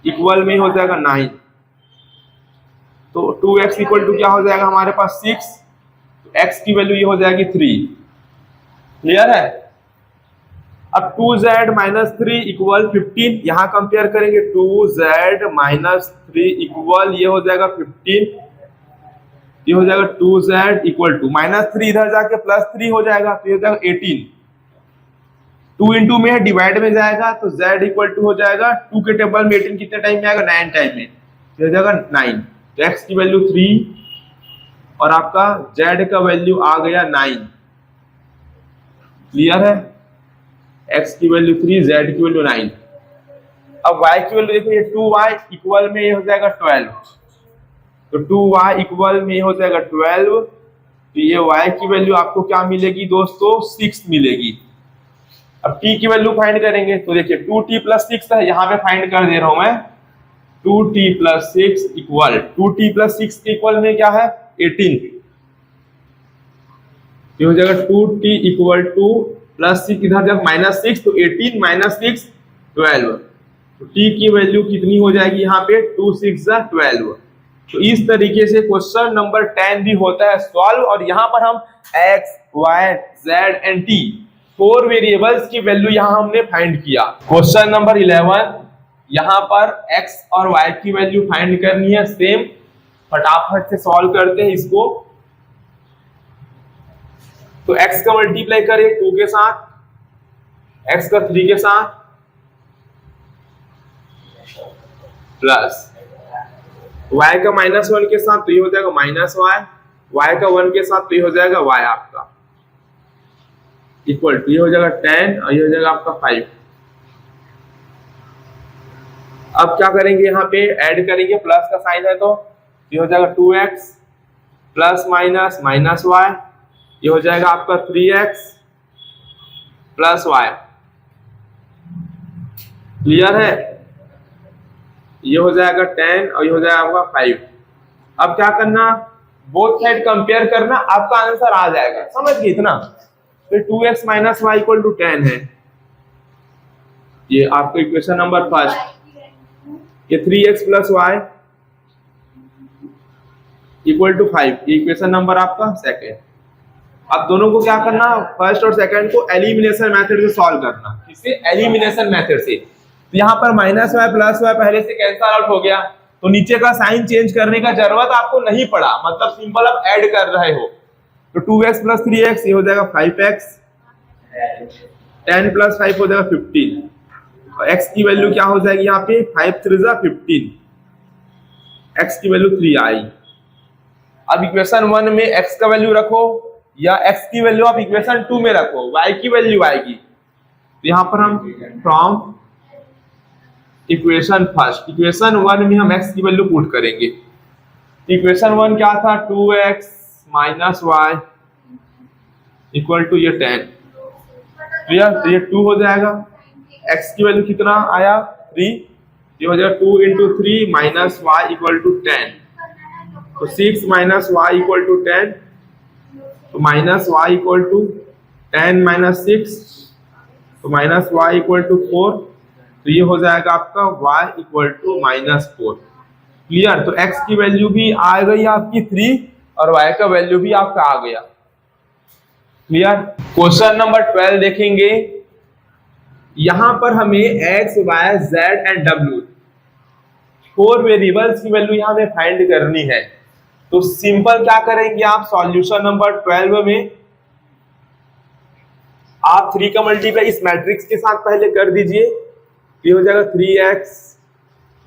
इक्वल में हो जाएगा 9, तो 2x इक्वल टू क्या हो जाएगा हमारे पास 6, तो x की वैल्यू ये हो जाएगी 3। क्लियर है? अब 2z माइनस 3 इक्वल 15, यहां कंपेयर करेंगे 2z माइनस 3 इक्वल ये हो जाएगा 15, ये हो जाएगा 2z इक्वल टू -3 इधर जाके +3 हो जाएगा, तो ये हो जाएगा 18। 2 इंटू में है, डिवाइड में जाएगा तो z इक्वल टू हो जाएगा 2 के टेबल में 18 कितने टाइम में आएगा, 9 टाइम में, तो हो जाएगा 9। तो x की वैल्यू 3 और आपका z का वैल्यू आ गया 9। क्लियर है? x की वैल्यू 3, z की वैल्यू 9। अब y की वैल्यू देखो, ये 2y इक्वल में ये हो जाएगा 12, तो 2y इक्वल में हो जाएगा 12, तो ये y की वैल्यू आपको क्या मिलेगी दोस्तों, 6 मिलेगी। अब t की वैल्यू फाइंड करेंगे, तो देखिए 2t प्लस 6 है, यहाँ पे फाइंड कर दे रहा हूं मैं, 2t plus 6 equal, 2t plus 6 के इक्वल में क्या है 18, ये हो जाएगा 2t इक्वल टू प्लस 6 इधर जब -6 तो 18 -6 12, तो t की वैल्यू कितनी हो जाएगी यहाँ पे 2 6 12। तो इस तरीके से क्वेश्चन नंबर 10 भी होता है सॉल्व, और यहाँ पर हम x y z and t 4 variables की वैल्यू यहाँ हमने फाइंड किया। क्वेश्चन नंबर 11, यहाँ पर x और y की वैल्यू फाइंड करनी है, सेम फटाफट से सॉल्व करते हैं इसको। तो x का मल्टीप्लाई करें 2 के साथ, x का 3 के साथ, प्लस y का -1 के साथ तो ये हो जाएगा -y, y का 1 के साथ तो ये हो जाएगा y आपका इक्वल टू ये हो जाएगा 10 और ये हो जाएगा आपका 5। अब क्या करेंगे, यहाँ पे ऐड करेंगे, प्लस का साइन है तो ये हो जाएगा 2x प्लस माइनस -y, ये हो जाएगा आपका 3x प्लस y। क्लियर है? ये हो जाएगा 10 और ये हो जाएगा आपका 5। अब क्या करना, बोथ साइड कंपेयर करना, आपका आंसर आ जाएगा, समझ गए इतना। तो 2x minus y equal to 10 है, ये आपका इक्वेशन नंबर फर्स्ट। ये 3x plus y equal to 5, ये इक्वेशन नंबर आपका सेकेंड। अब दोनों को क्या करना, फर्स्ट और सेकंड को एलिमिनेशन मेथड से सॉल्व करना। किससे? एलिमिनेशन मेथड से। तो यहाँ पर -y प्लस y पहले से कैंसल आउट हो गया, तो नीचे का साइन चेंज करने का जरूरत आपको नहीं पड़ा, मतलब सिंपल आप ऐड कर रहे हो। तो 2x प्लस 3x ये हो जाएगा 5x, 10 प्लस 5 हो जाएगा 15। और x की वैल्यू क्या हो जाएगी यहाँ पे 5 3 15, x की वैल्यू 3 आई। अब इक्वेशन 1 में x का वैल्यू रखो या x की वैल्यू आप इक्वेशन 2 में रखो, y की वैल्यू आएगी। तो यहाँ पर हम फ्रॉम इक्वेशन फर्स्ट, इक्वेशन 1 में हम x की वैल्यू पुट करेंगे। इक्वेशन 1 क्या था, 2x minus y equal to ये 10, तो ये 2 हो जाएगा। x की वैल्यू कितना आया 3, ये हो जाएगा 2 into 3 minus y equal to 10, तो 6 माइनस वाई इक्वल टू 10, तो minus y equal to 10 minus 6, तो माइनस वाई इक्वल टू 4, तो ये हो जाएगा आपका y इक्वल टू -4। क्लियर। तो x की वैल्यू भी आ गई आपकी 3 और y का वैल्यू भी आपका आ गया। क्लियर। क्वेश्चन नंबर 12 देखेंगे। यहां पर हमें x, y, z and w 4 variables की वैल्यू यहां हमें फाइंड करनी है। तो सिंपल क्या करेंगे आप, सॉल्यूशन नंबर 12 में आप 3 का मल्टीप्लाई इस मैट्रिक्स के साथ पहले कर दीजिए। ये हो जाएगा 3x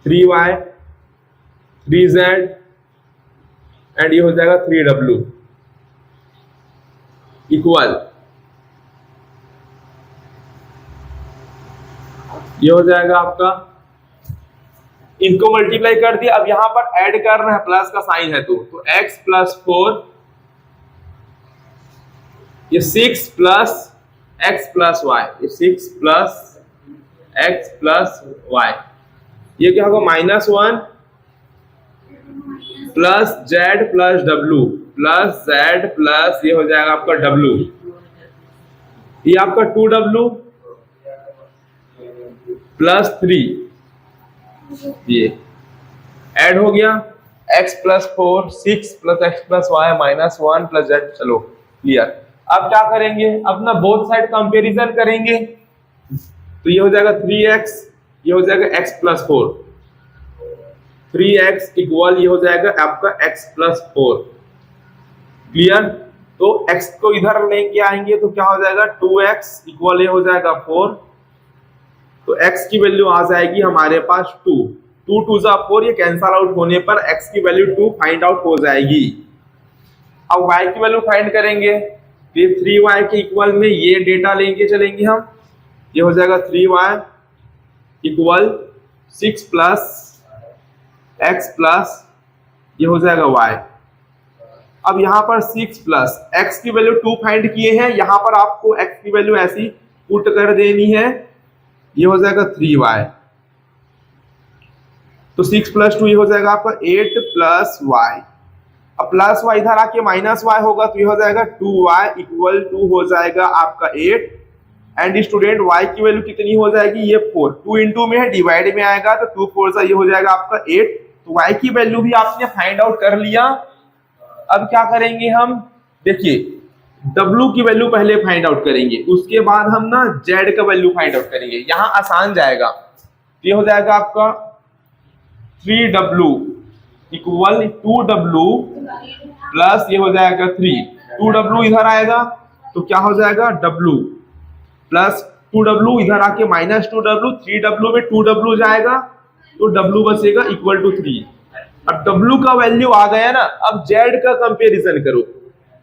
3y 3z एंड ये हो जाएगा 3w इक्वल, ये हो जाएगा आपका, इनको मल्टीप्लाई कर दिया। अब यहां पर ऐड करना है, प्लस का साइन है तो x प्लस 4, ये 6 प्लस x प्लस y, ये 6 प्लस x प्लस y, ये क्या होगा -1 plus z plus w plus z plus ये हो जाएगा आपका w, ये आपका 2w प्लस 3, ये ऐड हो गया। x plus 4 6 plus x plus y -1 plus z। चलो क्लियर। अब क्या करेंगे, अपना बोथ साइड कंपैरिजन करेंगे। तो ये हो जाएगा 3x, ये हो जाएगा x प्लस 4, 3x इक्वल ये हो जाएगा आपका x प्लस 4। क्लियर। तो x को इधर लेके आएंगे तो क्या हो जाएगा 2x इक्वल ये हो जाएगा 4, तो x की वैल्यू आ जाएगी हमारे पास 2, 2 2 जा 4, ये कैंसल आउट होने पर x की वैल्यू 2 फाइंड आउट हो जाएगी। अब y की वैल्यू फाइंड करेंगे, ये 3y के इक्वल में ये डेटा लेंगे चलेंगे हम, ये हो जाएगा 3y equal 6 plus x plus ये हो जाएगा y। अब यहां पर 6 प्लस x की वैल्यू 2 फाइंड किए हैं, यहां पर आपको x की वैल्यू ऐसी पुट कर देनी है, ये हो जाएगा 3y, तो 6 प्लस 2 ये हो जाएगा आपका 8 प्लस y। अब प्लस y इधर आके माइनस y होगा, तो ये हो जाएगा 2y इक्वल टू हो जाएगा आपका 8 एंड स्टूडेंट y की वैल्यू कितनी हो जाएगी, ये 4, 2 इंटू में है डिवाइड में आएगा, तो 2 4 से ये हो जाएगा आपका 8। तो y की वैल्यू भी आपने फाइंड आउट कर लिया। अब क्या करेंगे हम, देखिए w की वैल्यू पहले फाइंड आउट करेंगे, उसके बाद हम ना z का वैल्यू फाइंड आउट करेंगे, यहां आसान जाएगा। ये हो जाएगा आपका 3w इक्वल 2w प्लस ये हो जाएगा 3, 2w इधर आएगा तो क्या हो जाएगा w प्लस 2w इधर आके -2w, 3w में 2w जाएगा तो w बचेगा इक्वल टू 3। अब w का वैल्यू आ गया ना, अब z का कंपैरिजन करो,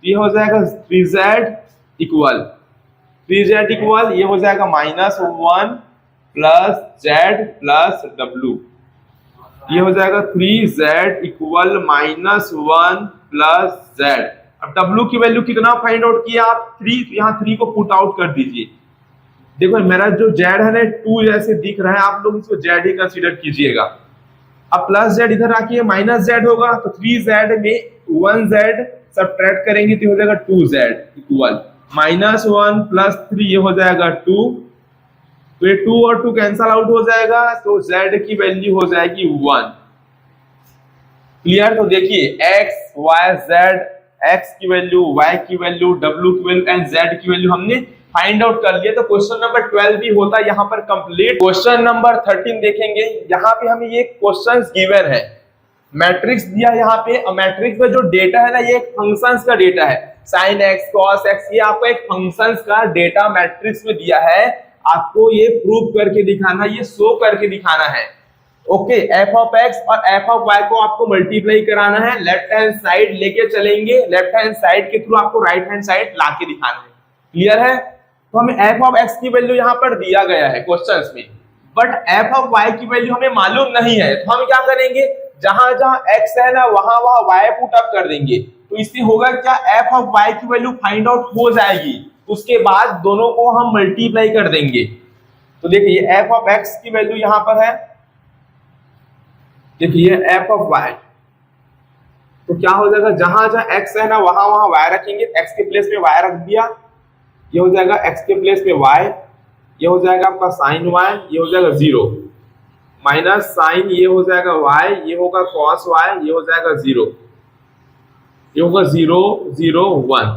ये हो जाएगा 3z इक्वल ये हो जाएगा -1 प्लस z प्लस w, ये हो जाएगा 3z इक्वल -1 प्लस z। अब w की वैल्यू कितना फाइंड आउट किया आप, 3, यहाँ 3 को पुट आउट कर दीजिए। देखो मेरा जो z है ना 2 जैसे दिख रहा है, आप लोग इसको z ही कंसीडर कीजिएगा। अब प्लस z इधर आके माइनस z होगा, तो 3z में 1z सब्ट्रैक्ट करेंगे तो हो जाएगा 2z इक्वल -1 प्लस 3 ये हो जाएगा 2, तो ये 2 और 2 कैंसल आउट हो जाएगा, तो z की वैल्यू हो जाएगी 1। क्लियर। तो देखिए x y z, x की वैल्यू, y की वैल्यू, w की वैल्यू एंड z की वैल्यू हमने फाइंड आउट कर लिया। तो क्वेश्चन नंबर 12 भी होता है यहाँ पर कंप्लीट। क्वेश्चन नंबर 13 देखेंगे। यहाँ पे हमें ये क्वेश्चंस गिवन है, मैट्रिक्स दिया यहाँ पे, और मैट्रिक्स में जो डेटा है ना ये एक फंक्शंस का डेटा है, sin x cos x, ये आपको एक फंक्शंस का डेटा मैट्रिक्स में दिया है। आपको ये प्रूव करके दिखाना, ये शो करके दिखाना है। ओके, एफ ऑफ एक्स और एफ ऑफ वाई को आपको मल्टीप्लाई कराना है, लेफ्ट हैंड साइड लेके चलेंगे, लेफ्ट हैंड साइड के थ्रू आपको राइट हैंड साइड लाके दिखाना है। क्लियर है? तो हमें एफ ऑफ एक्स की वैल्यू यहाँ पर दिया गया है क्वेश्चंस में, बट एफ ऑफ वाई की वैल्यू हमें मालूम नहीं है। तो हम क्या करेंगे, जहां जहां एक्स है ना वहां वहां वाई पुट अप कर देंगे। तो इससे होगा क्या, एफ ऑफ वाई की वैल्यू फाइंड आउट हो जाएगी, उसके बाद दोनों को हम मल्टीप्लाई कर देंगे। तो देखिए एफ ऑफ एक्स की वैल्यू यहां पर है, देखिए एफ ऑफ वाई, तो क्या हो जाएगा, जहां जहां एक्स है ना वहां वहां वाई रखेंगे, एक्स के प्लेस में वाई रख दिया, ये हो जाएगा एक्स के प्लेस में वाई, ये हो जाएगा आपका साइन वाई, ये हो जाएगा 0 माइनस साइन, ये हो जाएगा वाई, ये होगा कॉस वाई, ये हो जाएगा 0, ये होगा 0 0 1।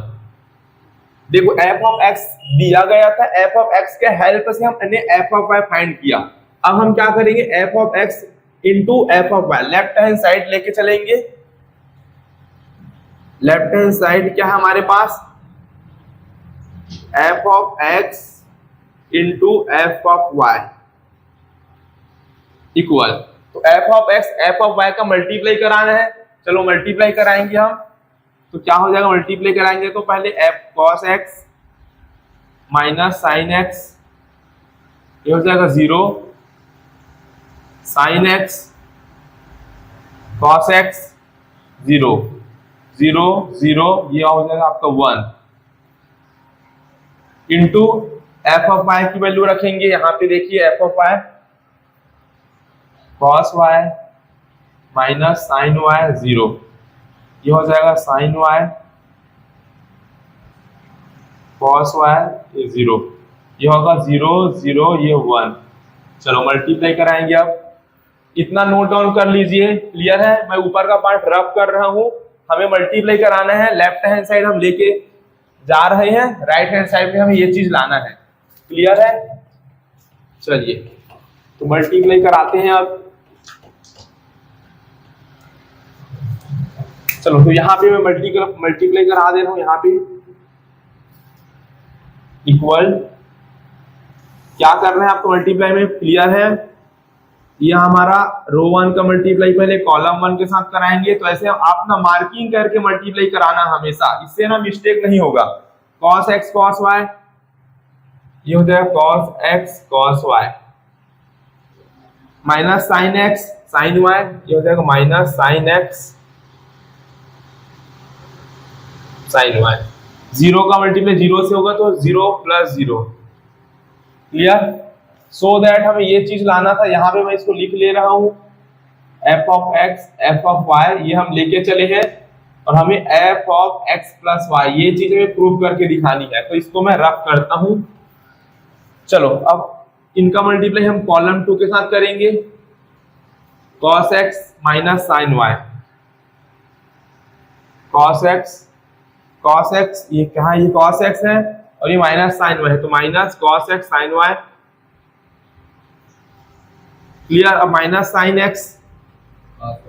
देखो एफ ऑफ एक्स दिया गया था, एफ ऑफ एक्स के हेल्प से हमने एफ ऑफ वाई फाइंड किया। अब हम क्या करेंगे, f of x into f of y, left hand side लेके चलेंगे। लेफ्ट हैंड साइड क्या है हमारे पास, f of x into f of y equal, तो f of x f of y का मल्टीप्लाई कराना है, चलो मल्टीप्लाई कराएंगे हम। तो क्या हो जाएगा, मल्टीप्लाई कराएंगे तो पहले F cos x minus sine x, ये हो जाएगा 0 साइन एक्स कॉस एक्स 0 0 0, ये हो जाएगा आपका 1 इंटू एफ ऑफ वाई की वैल्यू रखेंगे यहाँ पे, देखिए f of y cos y minus sine y 0, ये हो जाएगा साइन वाई कॉस वाई 0, ये होगा 0 0, ये 1। चलो मल्टीप्लाई कराएंगे। अब इतना नोट डाउन कर लीजिए, क्लियर है? मैं ऊपर का पार्ट रफ कर रहा हूं, हमें मल्टीप्लाई कराना है, लेफ्ट हैंड साइड हम लेके जा रहे हैं, राइट हैंड साइड में हमें ये चीज लाना है। क्लियर है? चलिए तो मल्टीप्लाई कराते हैं अब। चलो तो यहाँ पे मैं मल्टीप्लाई करा दे रहा हूं, यहाँ पे इक्वल, क्या करना है आपको मल्टीप्लाई में, क्लियर है? ये हमारा रो 1 का मल्टीप्लाई पहले कॉलम 1 के साथ कराएंगे, तो ऐसे आप ना मार्किंग करके मल्टीप्लाई कराना हमेशा, इससे ना मिस्टेक नहीं होगा। cos x cos y, ये हो जाएगा cos x cos y minus sine x sine y, ये हो जाएगा minus sine x sine y। 0 का मल्टीप्लाई 0 से होगा तो 0 प्लस 0। क्लियर? सो दैट हमें ये चीज लाना था, यहाँ पे मैं इसको लिख ले रहा हूं, f of x f of y, ये हम लेके चले हैं, और हमें f of x plus y ये चीज हमें प्रूव करके दिखानी है। तो इसको मैं रफ करता हूं। चलो अब इनका मल्टीप्लाई हम कॉलम 2 के साथ करेंगे, cos x minus sine y, cos x ये कहाँ, ये cos x है और ये माइनस साइन वाई है, तो minus cos x sine y. Clear? अब minus sine x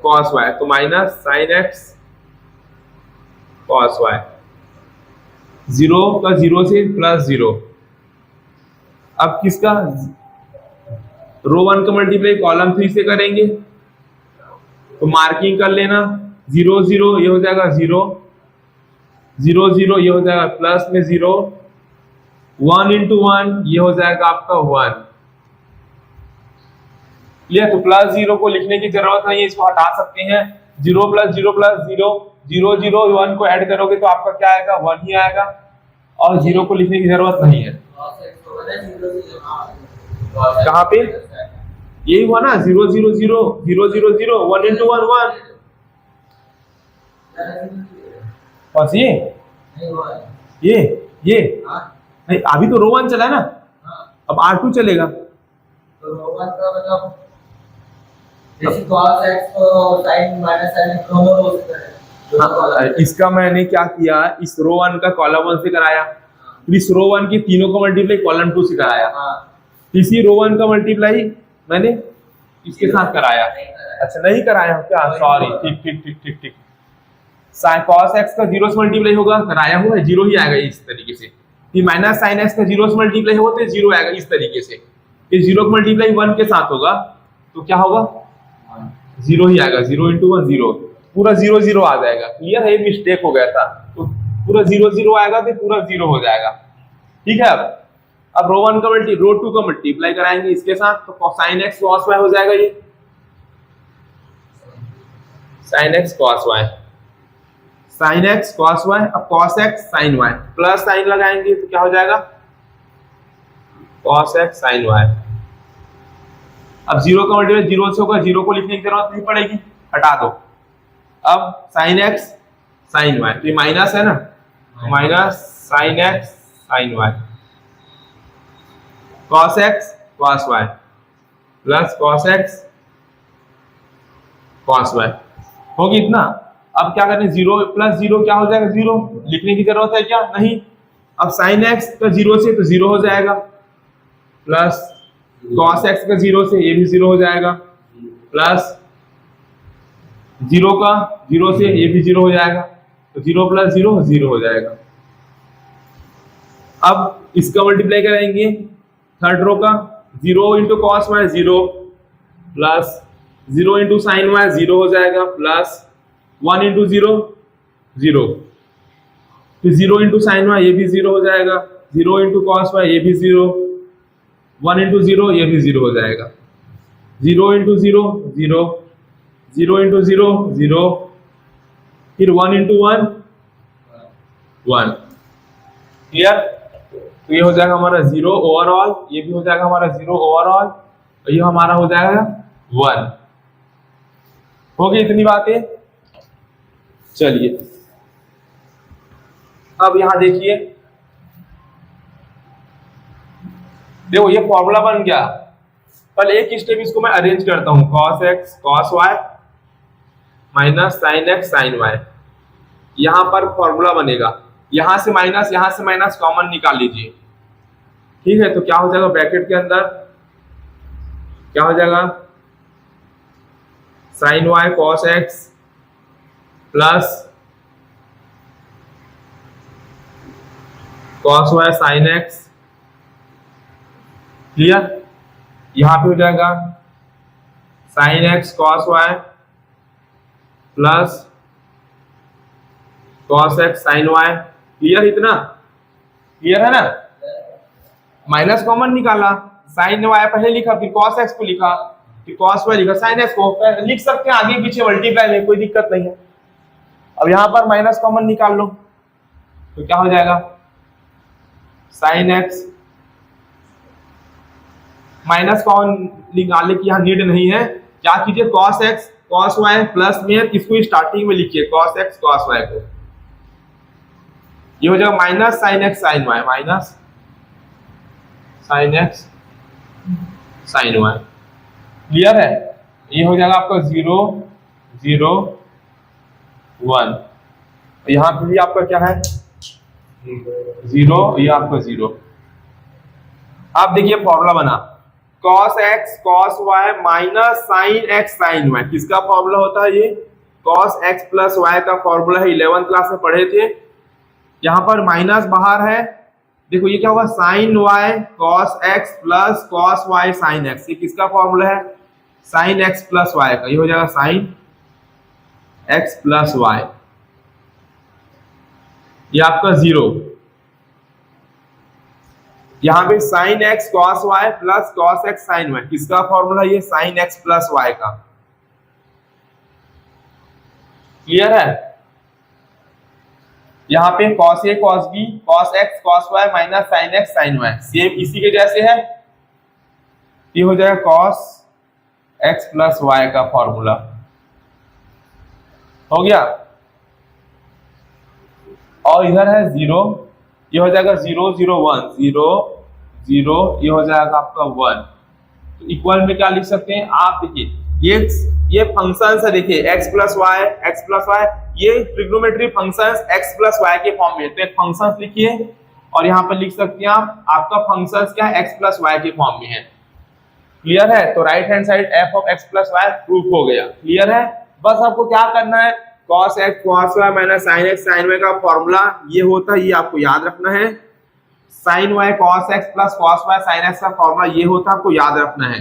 cos y, तो minus sine x cos y, 0 का 0 से प्लस 0। अब किसका, रो 1 का मल्टीप्लाई कॉलम 3 से करेंगे, तो मार्किंग कर लेना, 0 0, ये हो जाएगा 0 0 0, ये हो जाएगा प्लस में 0, 1 इंटू 1, ये हो जाएगा आपका 1। क्लियर? तो प्लस 0 को लिखने की जरूरत नहीं है, इसको हटा सकते हैं। 0 प्लस 0 प्लस 0, 0 0 1 को ऐड करोगे तो आपका क्या आएगा, 1 ही आएगा, और 0 को लिखने की जरूरत नहीं है। कहाँ पे, यही हुआ ना, 0 0 0 0 0 0, 1 इंटू 1 1। बस ये नहीं, अभी तो रो 1 चला है ना, अब R2 चलेगा। तो रो 1 का मतलब जैसे cos x को sin माइनस sin दोनों हो सकता है। इसका मैंने क्या किया, इस रो 1 का कॉलम 1 से कराया, फिर इस रो 1 की तीनों का मल्टीप्लाई कॉलम 2 से कराया, इसी रो 1 का मल्टीप्लाई मैंने इसके साथ कराया। अच्छा नहीं कराया क्या, सॉरी, ठीक ठीक ठीक ठीक ठीक। cos x का 0 से मल्टीप्लाई होगा, कराया हुआ है, 0 ही आएगा इस तरीके से। कि माइनस साइन एक्स का जीरो से मल्टीप्लाई हो तो जीरो आएगा इस तरीके से, कि जीरो का मल्टीप्लाई 1 के साथ होगा तो क्या होगा, जीरो ही आएगा, 0 इंटू 1 0, पूरा 0 0 आ जाएगा। क्लियर है, मिस्टेक हो गया था, तो पूरा 0 0 आएगा तो पूरा 0 हो जाएगा। ठीक है, अब रो 1 का रो 2 का मल्टीप्लाई कराएंगे इसके साथ, तो साइन एक्स कॉस वाई हो जाएगा, ये sine x cos y, sine x cos y, अब cos x sine y, plus sine लगाएंगे तो क्या हो जाएगा, कॉस एक्स साइन वाई। अब जीरो का मल्टीप्लाई जीरो से होगा, जीरो को लिखने की जरूरत नहीं पड़ेगी, हटा दो। अब साइन एक्स साइन वाई, तो ये माइनस है ना, minus sine x sine y, cos x cos y plus cos x cos y, होगी इतना। अब क्या करें, जीरो प्लस जीरो क्या हो जाएगा, जीरो, लिखने की जरूरत है क्या, नहीं। अब साइन एक्स का जीरो से तो जीरो हो जाएगा, प्लस कॉस एक्स का जीरो से ये भी जीरो हो जाएगा, प्लस जीरो का जीरो से ये भी जीरो हो जाएगा, तो जीरो प्लस जीरो जीरो हो जाएगा। अब इसका मल्टीप्लाई करेंगे थर्ड रो का, zero into cos y zero, plus zero into sine y zero हो जाएगा, प्लस 1 इंटू जीरो जीरो, फिर जीरो इंटू साइन वाई ये भी जीरो हो जाएगा, जीरो इंटू कॉस वाई ये भी जीरो, 1 इंटू जीरो ये भी जीरो हो जाएगा, zero into zero zero, zero into zero zero, फिर 1 इंटू 1 1। क्लियर, तो ये हो जाएगा हमारा जीरो ओवरऑल, ये भी हो जाएगा हमारा जीरो ओवरऑल, और ये हमारा हो जाएगा 1। हो गई इतनी बातें। चलिए अब यहां देखिए, देखो ये फॉर्मूला बन गया। पहले एक स्टेप इसको मैं अरेंज करता हूं, cos x cos y minus sine x sine y, यहां पर फॉर्मूला बनेगा, यहां से माइनस कॉमन निकाल लीजिए। ठीक है, तो क्या हो जाएगा, ब्रैकेट के अंदर क्या हो जाएगा, sine y cos x plus cos y sine x। Clear, यहां पे हो जाएगा sine x cos y plus cos x sine y। Clear, इतना क्लियर है ना। माइनस कॉमन निकाला, साइन y पहले लिखा, फिर cos x को लिखा, फिर cos y लिखा, साइन x को लिख सकते हैं आगे पीछे मल्टीप्लाई में, कोई दिक्कत नहीं है। अब यहां पर माइनस कॉमन निकाल लो तो क्या हो जाएगा, साइन एक्स, माइनस कॉमन निकालने की यहां नीड नहीं है, क्या कीजिए cos x cos y plus में इसको स्टार्टिंग में लिखिए cos x cos y को, ये हो जाएगा minus sine x sine y, minus sine x sine y। Clear है, ये हो जाएगा आपका 0 0 1, यहां पे भी आपका क्या है 0, ये आपका 0। आप देखिए फॉर्मूला बना, cos x cos y minus sine x sine y, किसका फॉर्मूला होता है, ये cos x प्लस y का फॉर्मूला है, 11th क्लास में पढ़े थे। यहां पर माइनस बाहर है, देखो ये क्या होगा, sine y cos x plus cos y sine x, ये किसका फॉर्मूला है, साइन x प्लस y का, ये हो जाएगा साइन x प्लस y, ये आपका 0। यहां पे sine x cos y plus cos x sine y, किसका फॉर्मूला, ये साइन x प्लस y का। क्लियर है, यहां पे cos a cos b cos x cos y minus sine x sine y, same इसी के जैसे है, ये हो जाएगा cos x प्लस y का फॉर्मूला। हो गया, और इधर है 0, ये हो जाएगा 0 0 1 0 0, ये हो जाएगा आपका 1। तो इक्वल में क्या लिख सकते हैं आप, देखिए ये फंक्शन है, देखिए x प्लस y, ये trigonometry functions x plus y के फॉर्म में, तो एक फंक्शन लिखिए और यहाँ पर लिख सकते हैं आप, आपका फंक्शन क्या है, x प्लस y के फॉर्म में है। क्लियर है, तो right hand side f of x plus y proof हो गया। क्लियर है, बस आपको क्या करना है, cos x cos y minus sin x sin y का फॉर्मूला ये होता है, ये आपको याद रखना है। Sine y cos x plus cos y sine x का फॉर्मूला ये होता है, आपको याद रखना है।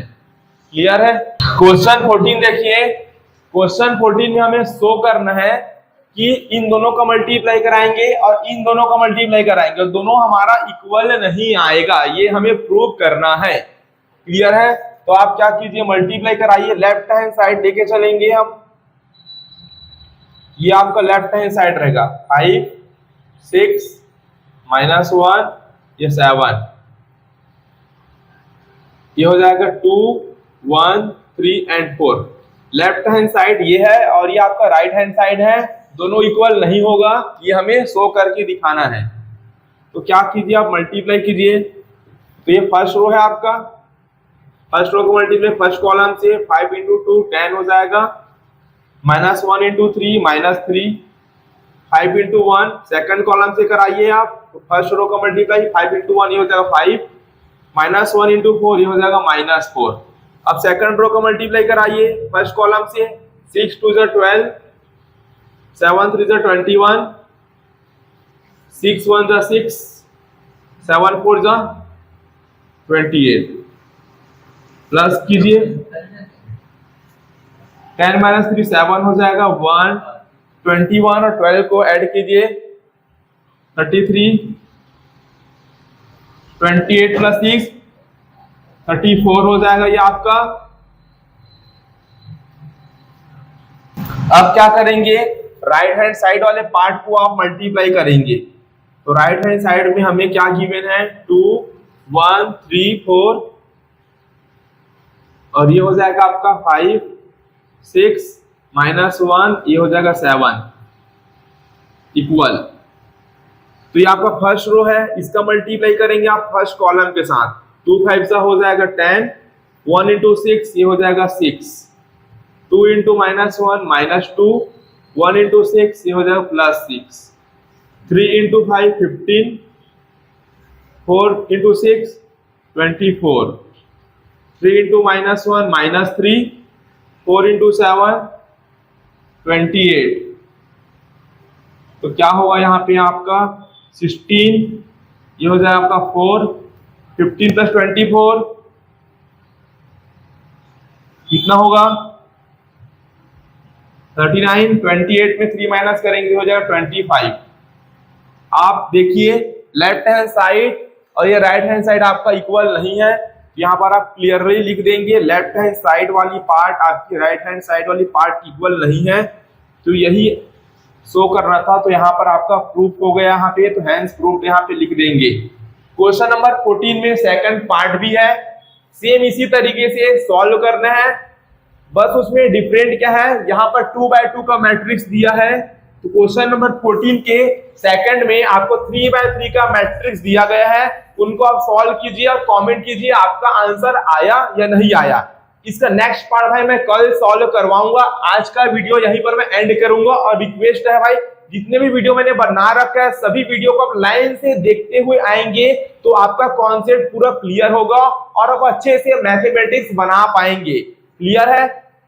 क्लियर है? क्वेश्चन 14 देखिए, क्वेश्चन 14 में हमें शो करना है कि इन दोनों का मल्टीप्लाई कराएंगे और इन दोनों का मल्टीप्लाई कराएंगे और दोनों हमारा इक्वल नहीं आएगा, ये हमें प्रूव करना है। क्लियर है? तो आप क्या कीजिए, मल्टीप्लाई कराइए, लेफ्ट हैंड साइड लेके चलेंगे हम। ये आपका लेफ्ट हैंड साइड रहेगा 5 6 -1 ये 7, ये हो जाएगा 2 1 3 एंड 4। लेफ्ट हैंड साइड ये है और ये आपका राइट हैंड साइड है, दोनों इक्वल नहीं होगा, ये हमें शो करके दिखाना है। तो क्या कीजिए, आप मल्टीप्लाई कीजिए। तो ये फर्स्ट रो है आपका, फर्स्ट रो को मल्टीप्लाई फर्स्ट कॉलम से 5 × 2 10 हो जाएगा, -1 × 3 -3, 5 × 1 सेकंड कॉलम से कराइए आप। तो फर्स्ट रो का मल्टीप्लाई 5 × 1 ये हो जाएगा 5, -1 × 4 ये हो जाएगा -4। अब सेकंड रो का मल्टीप्लाई कराइए फर्स्ट कॉलम से, 6 × 2 = 12, 7 × 3 = 21, 6 × 1 = 6, 7 × 4 = 28। प्लस कीजिए 10 - 3 7 हो जाएगा 1, 21 और 12 को ऐड कीजिए 33, 28 + 6 34 हो जाएगा ये आपका। अब क्या करेंगे, राइट हैंड साइड वाले पार्ट को आप मल्टीप्लाई करेंगे। तो राइट हैंड साइड में हमें क्या गिवन है, 2 1 3 4 और ये हो जाएगा आपका 5 6 -1 ये हो जाएगा 7 इक्वल। तो ये आपका फर्स्ट रो है, इसका मल्टीप्लाई करेंगे आप फर्स्ट कॉलम के साथ, 2 5 सा हो जाएगा 10, 1 × 6 ये हो जाएगा 6, 2 × -1 -2, 1 × 6 ये हो जाएगा +6, 3 × 5 15, 4 × 6 24, 3 × -1 -3, 4 × 7 28। तो क्या होगा यहाँ पे आपका 16 ये हो जाएगा आपका 4, 15 + 24 कितना होगा 39, 28 में 3 माइनस करेंगे हो जाएगा 25। आप देखिए लेफ्ट हैंड साइड और ये राइट हैंड साइड आपका इक्वल नहीं है, यहाँ पर आप क्लियरली लिख देंगे लेफ्ट हैंड साइड वाली पार्ट आपकी राइट हैंड साइड वाली पार्ट इक्वल नहीं है। तो यही शो कर रहा था, तो यहाँ पर आपका प्रूफ हो गया यहाँ पे, तो हैंस प्रूफ यहाँ पे लिख देंगे। क्वेश्चन नंबर 14 में सेकंड पार्ट भी है, सेम इसी तरीके से सॉल्व करना है, बस उसमें डिफरेंट क्या है, यहाँ पर 2/2 का मैट्रिक्स दिया है। तो क्वेश्चन नंबर 14 के सेकंड में आपको 3/3 का मैट्रिक्स दिया गया है, उनको आप सॉल्व कीजिए और कमेंट कीजिए आपका आंसर आया या नहीं आया। इसका नेक्स्ट पार्ट भाई मैं कल सॉल्व करवाऊंगा। आज का वीडियो यहीं पर मैं एंड करूंगा और रिक्वेस्ट है भाई जितने भी वीडियो मैंने बना रखा है सभी वीडियो को आप लाइन से देखते हुए आएंगे तो आपका कॉन्सेप्ट पूरा क्लियर होगा और आप अच्छे से मैथमेटिक्स बना पाएंगे। क्लियर है?